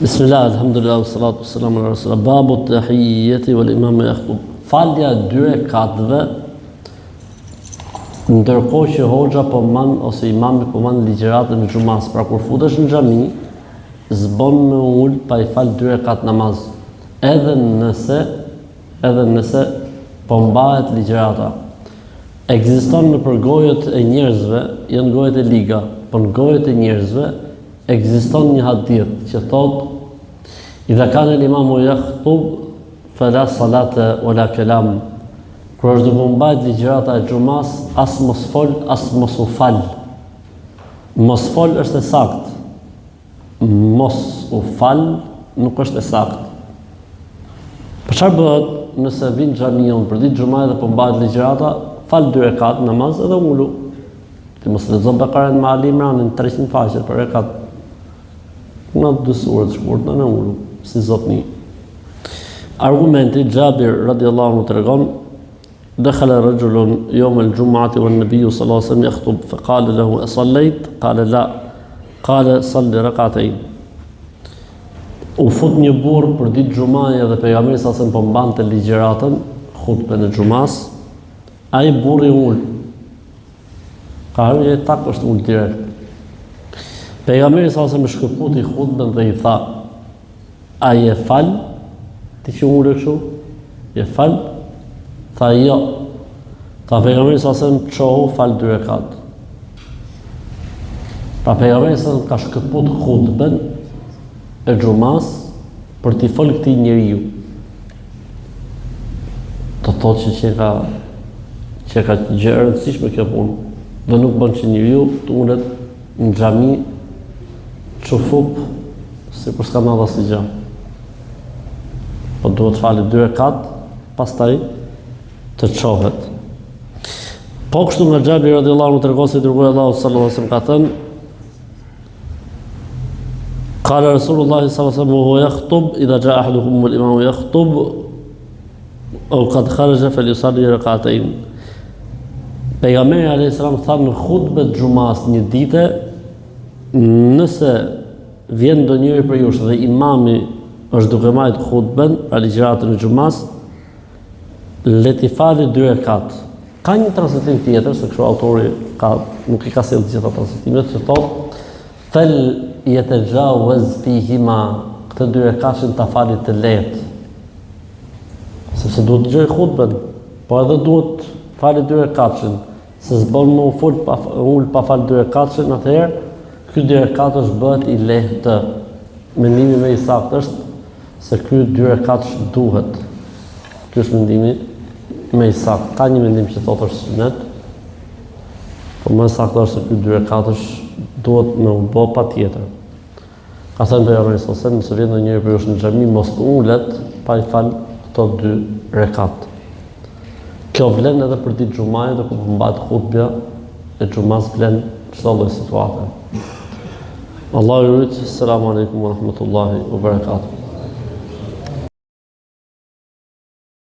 Bismillah, alhamdulillah, salatu wassalamu ala rasulillah. Babu tahiyyati wal imam yakhutub. Falja e dy rekatëve ndërkohë që hoxha po man ose imami po man ligjëratën e xumas, pra kur futesh në xhami, zbon me ul pa i fal dy rekat namaz, edhe nëse po mbahet ligjërata. Ekziston në përgojët e njerëzve, janë gojët e liga, po në gojët e njerëzve ekziston një hadith që thot idha kana al-imamu yakhutub fala salata wala kalam. Kur është duke mbajt ligjërata e xumas, as mos fol, as mos u fal. Mos fol është e saktë. Mos u fal nuk është e saktë. Për çfarë bëhet nëse vin xhamiun për ditë xumaje dhe po mbajt ligjërata, fal dy rekat namaz edhe ulu. Ti mos lexon Bekarën me Ali Imranin 300 faqe për rekat. Në dy sure të shkurtë në ulu, si zotni. Argumenti Jabir radiallahu anhu tregon: "Dakhala rajulun yawm al-jum'ati wan nabiyyu sallallahu alaihi wasallam yakhutub fa qala lahu asallayt qala la qala salli rak'atayn." U fut një burr për ditë xumaje dhe pejgamberi sallallahu alaihi wasallam po mbante ligjëratën, hutbën e xumas. Ai burri ul. Ka hyrë tak është ul direkt. Pejgamberi sallallahu alaihi wasallam shkëputi hutbën dhe i tha: "A je fal? Ti që ule kështu? Je fal?" Tha jo. Tha pejgamberi sallallahu alaihi wasallam: "Çohu fal dy rekat." Pra pejgamberi sallallahu alaihi wasallam ka shkëput hutbën e xumas për t'i fol këtij njeriu. Do thotë që ka gjë e rëndësishme kjo punë. Dhe nuk bën që njeriu të ulet në xhami çufup si kur s'ka ndodhur asnjë gjë. Po duhet falë dy rekat, pastaj të çohet. Po kështu nga Xhabir radhiyallahu anhu tregon se dërgoi Allahu sallallahu alaihi wasallam ka thënë: "Qala Rasulullah sallallahu alaihi wasallam huwa yakhutub idha jaa ahadukum wal imamu yakhutub aw qad kharaja falyusalli rak'atayn." Pejgamberi alayhis salam tha në hutbën e xumas një ditë, nëse vjen ndonjëri për jush dhe imami është duke marrë hutbën, pra ligjëratën e xumas, le t'i falë dy rekat. Ka një transmetim tjetër, se kështu autori nuk i ka sjellë të gjitha transmetimet, që thotë fel yatajawaz fihima, këto dy rekatën ta fali të lehtë. Sepse duhet të dëgjoj hutbën, po edhe duhet falë dy rekatën. Se s'bën më ul pa fal dy rekatën, atëherë ky dy rekatësh bëhet i lehtë. Mendimi më i saktë është se ky dy rekatësh duhet. Ky është mendimi më i saktë. Ka një mendim që thotë është sunet, por më saktë është se ky dy rekatësh duhet me u bë patjetër. Ka thënë pejgamberi sallallahu alaihi wasallam, nëse vjen ndonjëri për jush në xhami, mos ulet pa i fal këto dy rekat. Kjo vlen edhe për ditë xumaje dhe ku përmbat hutbja e xumas vlen çdo lloj situate. Allahu ju lut. Selamun alejkum wa rahmatullahi wa barakatuh.